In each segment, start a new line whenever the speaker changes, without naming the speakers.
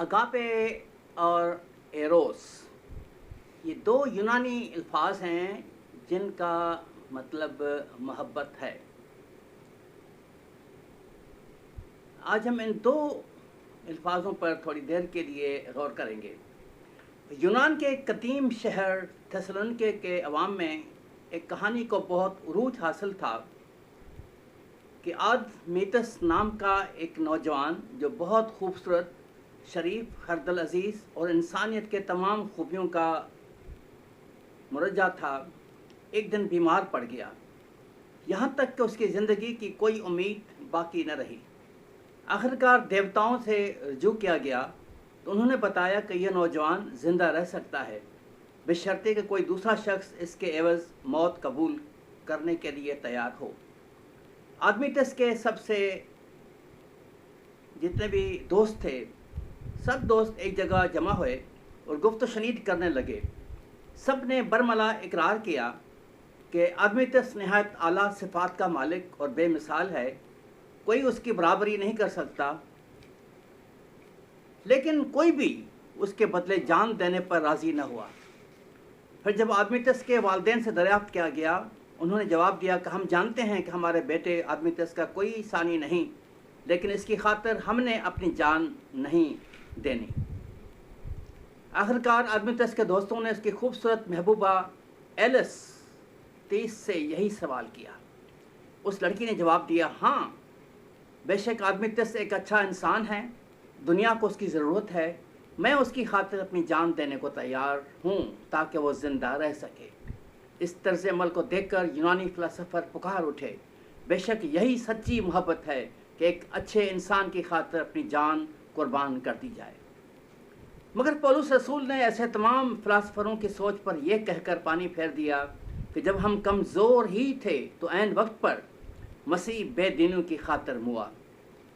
Agape और arrows ये दो यूनानी अल्फाज हैं जिनका मतलब मोहब्बत है। आज हम इन दो अल्फाजों पर थोड़ी देर के लिए गौर करेंगे। यूनान के कदीम शहर थेसलोनिके के अवाम में एक कहानी को बहुत उरूज हासिल था कि आदमीतस नाम का एक नौजवान जो बहुत खूबसूरत, शरीफ, हरदल अजीज़ और इंसानियत के तमाम खूबियों का मुरज्जा था, एक दिन बीमार पड़ गया। यहाँ तक कि उसकी ज़िंदगी की कोई उम्मीद बाकी न रही। आखिरकार देवताओं से रुजू किया गया तो उन्होंने बताया कि यह नौजवान ज़िंदा रह सकता है बशर्ते कि कोई दूसरा शख्स इसके एवज़ मौत कबूल करने के लिए तैयार हो। आदमीतस के सबसे जितने भी दोस्त थे, सब दोस्त एक जगह जमा हुए और गुफ्त शनीद करने लगे। सब ने बरमला इकरार किया कि आदमीतस नहायत आला सिफ़ात का मालिक और बेमिसाल है, कोई उसकी बराबरी नहीं कर सकता, लेकिन कोई भी उसके बदले जान देने पर राज़ी न हुआ। फिर जब आदमीतस के वालिदैन से दरियाफ्त किया गया, उन्होंने जवाब दिया कि हम जानते हैं कि हमारे बेटे आदमीतस का कोई सानी नहीं, लेकिन इसकी खातिर हमने अपनी जान नहीं देनी। आखिरकार आदमीतस के दोस्तों ने उसकी खूबसूरत महबूबा एलिस 30 से यही सवाल किया। उस लड़की ने जवाब दिया, हाँ, बेशक आदमीतस एक अच्छा इंसान है, दुनिया को उसकी ज़रूरत है, मैं उसकी खातिर अपनी जान देने को तैयार हूँ ताकि वो ज़िंदा रह सके। इस तर्ज़ अमल को देखकर यूनानी फ़िलासफ़र पुकार उठे, बेशक यही सच्ची मोहब्बत है कि एक अच्छे इंसान की खातिर अपनी जान कुर्बान कर दी जाए। मगर पौलुस रसूल ने ऐसे तमाम फ़िलासफ़रों की सोच पर यह कहकर पानी फेर दिया कि जब हम कमज़ोर ही थे तो ऐन वक्त पर मसीह बेदीनों की खातिर मुआ।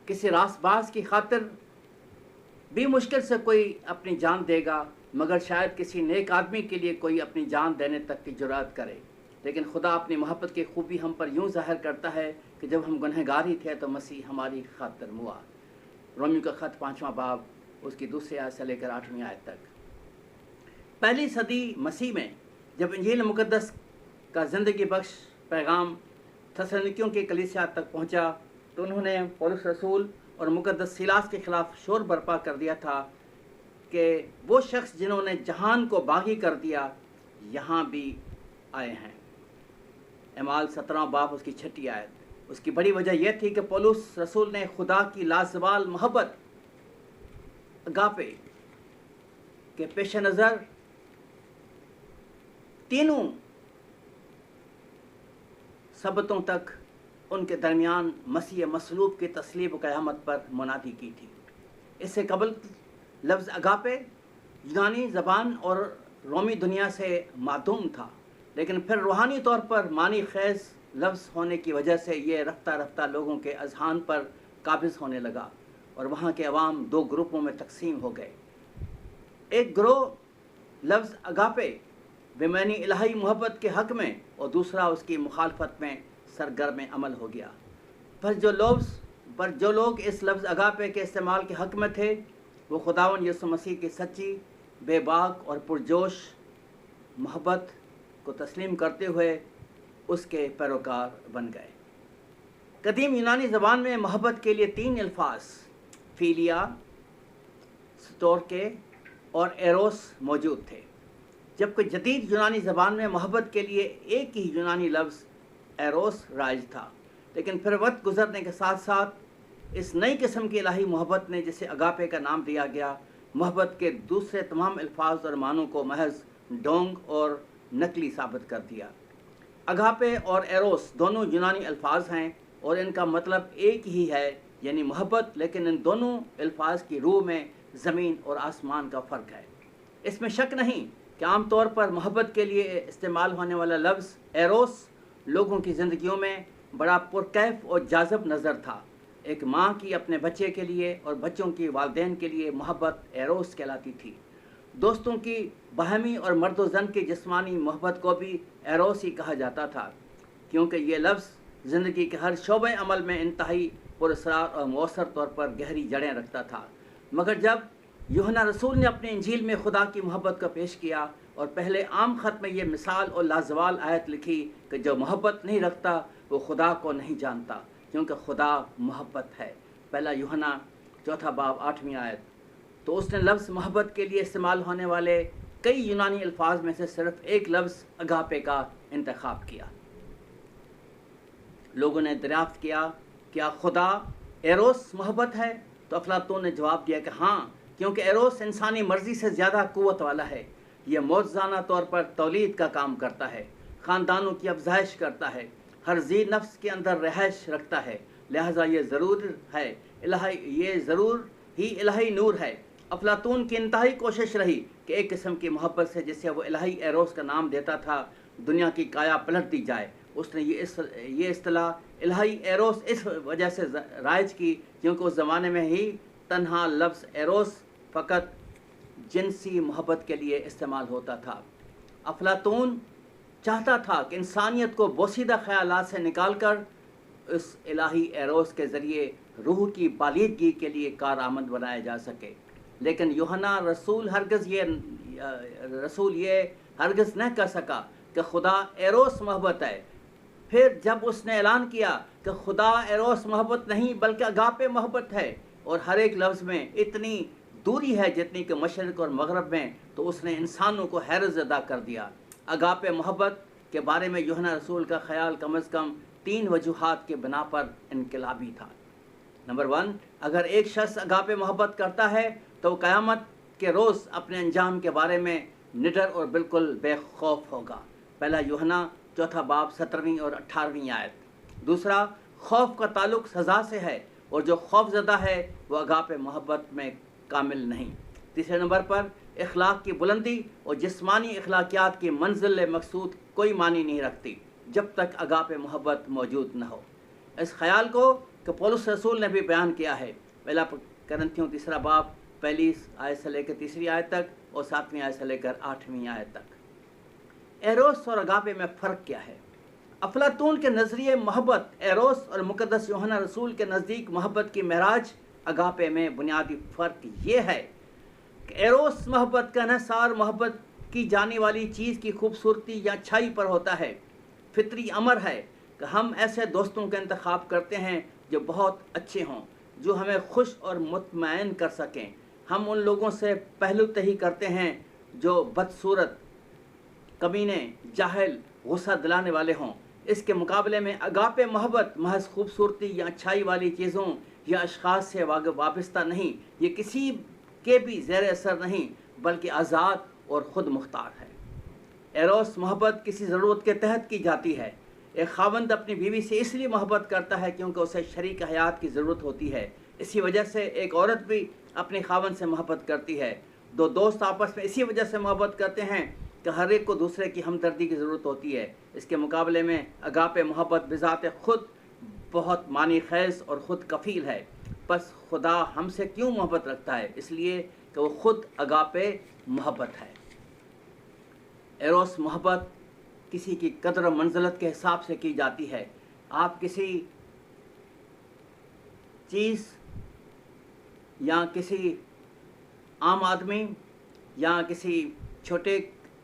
किसी रासबाज की खातिर भी मुश्किल से कोई अपनी जान देगा, मगर शायद किसी नेक आदमी के लिए कोई अपनी जान देने तक की जुरात करे। लेकिन खुदा अपनी मोहब्बत की खूबी हम पर यूँ ज़ाहिर करता है कि जब हम गुनहगार ही थे तो मसीह हमारी खातिर मुआ। रोमियो का ख़त 5वां बाब उसकी दूसरी आयत से लेकर 8वीं आयत तक। पहली सदी मसीह में जब इंजील मुक़द्दस का ज़िंदगी बख्श पैगाम थेसलोनिकियों की कलीसिया तक पहुँचा तो उन्होंने पौलुस रसूल और मुक़द्दस सीलास के ख़िलाफ़ शोर बर्पा कर दिया था कि वो शख्स जिन्होंने जहान को बागी कर दिया यहाँ भी आए हैं। एमाल 17वां बाब उसकी 6ठी आयत। उसकी बड़ी वजह यह थी कि पौलुस रसूल ने खुदा की लाजवाल मोहब्बत अगापे के पेश नज़र तीनों सबतों तक उनके दरमियान मसीह मसलूब की तस्लीब व क़यामत पर मुनादी की थी। इससे कबल लफ्ज़ अगापे यूनानी ज़बान और रोमी दुनिया से मादूम था, लेकिन फिर रूहानी तौर पर मानी ख़ेज़ लफ्ज़ होने की वजह से ये रफ्ता रफ्ता लोगों के अज़हान पर काबिज़ होने लगा और वहाँ के अवाम दो ग्रुपों में तकसीम हो गए। एक ग्रोह लफ्ज़ अगापे बेमैनी इलाही मोहब्बत के हक़ में और दूसरा उसकी मुखालफत में सरगर्म अमल हो गया। पर जो लोग इस लफ्ज़ अगापे के इस्तेमाल के हक़ में थे वो खुदावन यीशु मसीह की सच्ची, बेबाक और पुरजोश मोहब्बत को तस्लीम करते हुए उसके पैरोकार बन गए। कदीम यूनानी ज़बान में मोहब्बत के लिए 3 अल्फाज फ़िलिया, स्टोरके और एरोस मौजूद थे, जबकि जदीद यूनानी ज़बान में मोहब्बत के लिए एक ही यूनानी लफ्ज़ एरोस राज था। लेकिन फिर वक्त गुजरने के साथ साथ इस नई किस्म की इलाही मोहब्बत ने, जिसे अगापे का नाम दिया गया, मोहब्बत के दूसरे तमाम अल्फाज और मानों को महज ढोंग और नकली साबित कर दिया। अगापे और एरोस दोनों यूनानी अल्फाज हैं और इनका मतलब एक ही है, यानी मोहब्बत, लेकिन इन दोनों अल्फाज की रूह में ज़मीन और आसमान का फ़र्क है। इसमें शक नहीं कि आम तौर पर मोहब्बत के लिए इस्तेमाल होने वाला लफ्ज़ एरोस लोगों की ज़िंदगियों में बड़ा पुरकैफ और जाज़ब नज़र था। एक माँ की अपने बच्चे के लिए और बच्चों की वालिदैन के लिए मोहब्बत एरोस कहलाती थी। दोस्तों की बाहमी और मर्द व ज़न की जिस्मानी मोहब्बत को भी एरोस ही कहा जाता था, क्योंकि ये लफ्ज़ ज़िंदगी के हर शोबे अमल में इंतहाई पुरअसरार और मौसर तौर पर गहरी जड़ें रखता था। मगर जब यूहन्ना रसूल ने अपनी इंजील में खुदा की मोहब्बत को पेश किया और पहले आम ख़त में ये मिसाल और लाजवाल आयत लिखी कि जो मोहब्बत नहीं रखता वो खुदा को नहीं जानता, क्योंकि खुदा मोहब्बत है। पहला यूहन्ना 4 बाब 8वीं आयत। तो उसने लफ्ज़ मोहब्बत के लिए इस्तेमाल होने वाले कई यूनानी अल्फाज में से सिर्फ एक लफ्ज़ अगापे का इंतखाब किया। लोगों ने दरियाफ्त किया, क्या खुदा एरोस मोहब्बत है? तो अफलातून ने जवाब दिया कि हाँ, क्योंकि एरोस इंसानी मर्ज़ी से ज़्यादा क़ुव्वत वाला है। यह मौज़ाना तौर पर तौलीद का काम करता है, ख़ानदानों की अफजाइश करता है, हर जी नफ्स के अंदर रहश रखता है। लिहाजा ये ज़रूर ही इलाही नूर है। अफलातून की इंतहाई कोशिश रही कि एक किस्म की मोहब्बत से, जिसे वो इलाही एरोस का नाम देता था, दुनिया की काया पलट दी जाए। उसने ये इस्तिलाह इलाही एरोस इस वजह से राइज की क्योंकि उस ज़माने में ही तन्हा लफ्ज़ एरोस फ़कत जिनसी मोहब्बत के लिए इस्तेमाल होता था। अफलातून चाहता था कि इंसानियत को बोसीदा ख़यालात से निकालकर इस इलाही एरोस के ज़रिए रूह की बालिदगी के लिए कारआमद बनाया जा सके। लेकिन यूहन्ना रसूल ये हरगिज़ न कर सका कि खुदा एरोस मोहब्बत है। फिर जब उसने ऐलान किया कि खुदा एरोस मोहब्बत नहीं बल्कि अगापे मोहब्बत है, और हर एक लफ्ज़ में इतनी दूरी है जितनी कि मशरिक़ और मगरब में, तो उसने इंसानों को हैरत ज़दा कर दिया। अगापे मोहब्बत के बारे में यूहन्ना रसूल का ख्याल कम अज़ कम 3 वजूहात के बिना पर इनकलाबी था। नंबर 1, अगर एक शख्स अगापे मोहब्बत करता है तो वो क़यामत के रोज़ अपने अंजाम के बारे में निडर और बिल्कुल बेखौफ होगा। पहला यूहन्ना 4 बाब 17वीं और 18वीं आयत। दूसरा, खौफ का ताल्लुक़ सज़ा से है, और जो खौफज़दा है वो अगापे मोहब्बत में कामिल नहीं। तीसरे नंबर पर, इखलाक की बुलंदी और जिस्मानी इखलाकियात की मंजिल मकसूद कोई मानी नहीं रखती जब तक अगापे मोहब्बत मौजूद न हो। इस ख्याल को कि पौलुस रसूल ने भी बयान किया है। पहला करंथियों 3 बाब 1 आयत से लेकर 3 आयत तक और 7वीं आयत से लेकर 8वीं आयत तक। एरोस और अगापे में फ़र्क क्या है? अफलातून के नज़रिए मोहब्बत एरोस और मुक़द्दस यूहन्ना रसूल के नज़दीक मोहब्बत की महराज अगापे में बुनियादी फ़र्क ये है कि एरोस मोहब्बत का इन्हिसार मोहब्बत की जाने वाली चीज़ की खूबसूरती या अच्छाई पर होता है। फितरी अमर है कि हम ऐसे दोस्तों का इंतखाब करते हैं जो बहुत अच्छे हों, जो हमें खुश और मुतमईन कर सकें। हम उन लोगों से पहलू तही करते हैं जो बदसूरत, कमीने, जाहिल, गुस्सा दिलाने वाले हों। इसके मुकाबले में अगापे मोहब्बत महज खूबसूरती या अच्छाई वाली चीज़ों या अशख़ास से वाबस्ता नहीं, ये किसी के भी ज़ेर असर नहीं, बल्कि आज़ाद और ख़ुद मुख्तार है। एरोस मोहब्बत किसी ज़रूरत के तहत की जाती है। एक खावंद अपनी बीवी से इसलिए मोहब्बत करता है क्योंकि उसे शरीक हयात की ज़रूरत होती है। इसी वजह से एक औरत भी अपने खावंद से मोहब्बत करती है। दो दोस्त आपस में इसी वजह से मोहब्बत करते हैं कि हर एक को दूसरे की हमदर्दी की ज़रूरत होती है। इसके मुकाबले में अगापे मोहब्बत बिज़ात ख़ुद बहुत मानी ख़ैज़ और ख़ुद कफ़ील है। बस खुदा हमसे क्यों मोहब्बत रखता है? इसलिए कि वो ख़ुद अगापे मोहब्बत है। एरोस मोहब्बत किसी की कदर मंजिलत के हिसाब से की जाती है। आप किसी चीज़ या किसी आम आदमी या किसी छोटे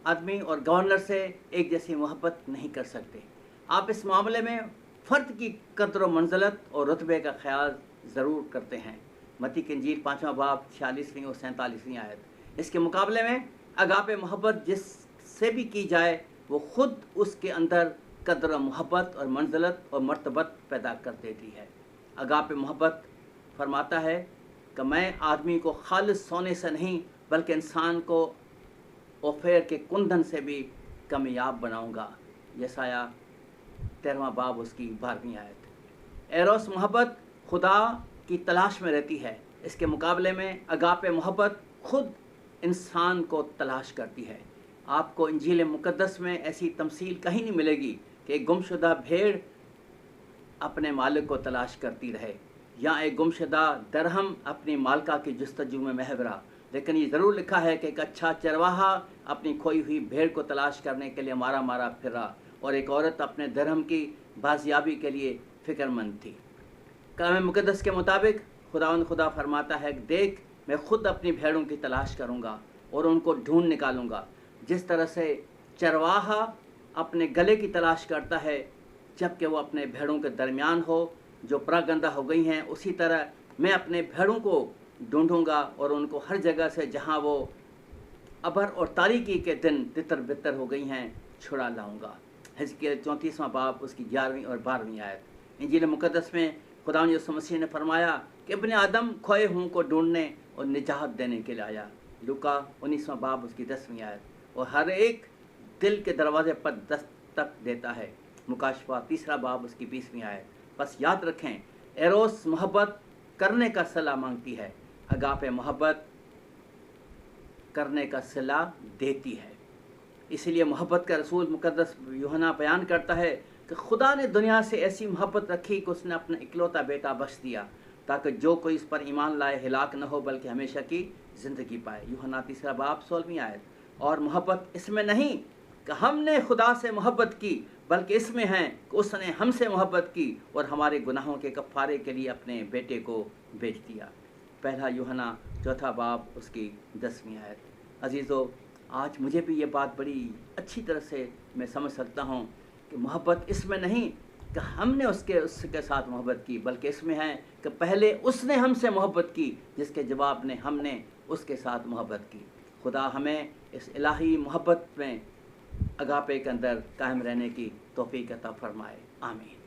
आदमी और गवर्नर से एक जैसी मोहब्बत नहीं कर सकते। आप इस मामले में फ़र्द की कदर मंजिलत और रुतबे का ख्याल ज़रूर करते हैं। मत्ती की इंजील 5वां बाब 46वीं और 47वीं आयत। इसके मुकाबले में अगापे मोहब्बत जिससे भी की जाए वो ख़ुद उसके अंदर कदर मोहब्बत और मंजिलत और मर्तबत पैदा कर देती है। अगापे मोहब्बत फरमाता है कि मैं आदमी को खालिस सोने से नहीं बल्कि इंसान को ओफेर के कुंदन से भी कामयाब बनाऊंगा। यसाया 13वां बाब उसकी 12वीं आयत। एरोस मोहब्बत खुदा की तलाश में रहती है। इसके मुकाबले में अगापे मोहब्बत खुद इंसान को तलाश करती है। आपको इंजील मुक़द्दस में ऐसी तमसील कहीं नहीं मिलेगी कि एक गुमशुदा भेड़ अपने मालिक को तलाश करती रहे या एक गुमशुदा दरहम अपनी मालका की जस्तजू में महवरा। लेकिन ये ज़रूर लिखा है कि एक अच्छा चरवाहा अपनी खोई हुई भेड़ को तलाश करने के लिए मारा मारा फिरा, और एक औरत अपने दरहम की बाजियाबी के लिए फ़िक्रमंद थी। कलाम मुक़द्दस के मुताबिक खुदा फरमाता है, देख मैं खुद अपनी भेड़ों की तलाश करूँगा और उनको ढूंढ निकालूंगा। जिस तरह से चरवाहा अपने गले की तलाश करता है जबकि वो अपने भेड़ों के दरमियान हो जो परागंदा हो गई हैं, उसी तरह मैं अपने भेड़ों को ढूंढूंगा और उनको हर जगह से जहाँ वो अबर और तारीकी के दिन तितर बितर हो गई हैं छुड़ा लाऊंगा। हिजकिय्याह 34वां बाब उसकी 11वीं और 12वीं आयत। इंजील मुक़द्दस में खुदा यीशु मसीह ने फरमाया कि इब्ने आदम खोए हुओं को ढूंढने और निजात देने के लिए आया। लूका 19वां बाब उसकी 10वीं आयत। और हर एक दिल के दरवाजे पर दस्तक देता है। मुकाशफा 3रा बाब उसकी 20वीं आयत। बस याद रखें, एरोस मोहब्बत करने का सलाह मांगती है, अगापे मोहब्बत करने का सलाह देती है। इसलिए मोहब्बत का रसूल मुक़द्दस यूहन्ना बयान करता है कि खुदा ने दुनिया से ऐसी मोहब्बत रखी कि उसने अपना इकलौता बेटा बख्श दिया ताकि जो कोई इस पर ईमान लाए हिलाक न हो बल्कि हमेशा की ज़िंदगी पाए। यूहन्ना 3रा बाब 16वीं आयत। और मोहब्बत इसमें नहीं कि हमने खुदा से मोहब्बत की, बल्कि इसमें है कि उसने हमसे मोहब्बत की और हमारे गुनाहों के कफ़ारे के लिए अपने बेटे को भेज दिया। पहला यूहन्ना 4 बाब उसकी 10वीं आयत। अजीज़ों, आज मुझे भी ये बात बड़ी अच्छी तरह से मैं समझ सकता हूँ कि मोहब्बत इसमें नहीं कि हमने उसके साथ मोहब्बत की, बल्कि इसमें है कि पहले उसने हमसे मोहब्बत की जिसके जवाब में हमने उसके साथ मोहब्बत की। खुदा हमें इस इलाही मोहब्बत में अगापे के अंदर कायम रहने की तौफीक अता फरमाए। आमीन।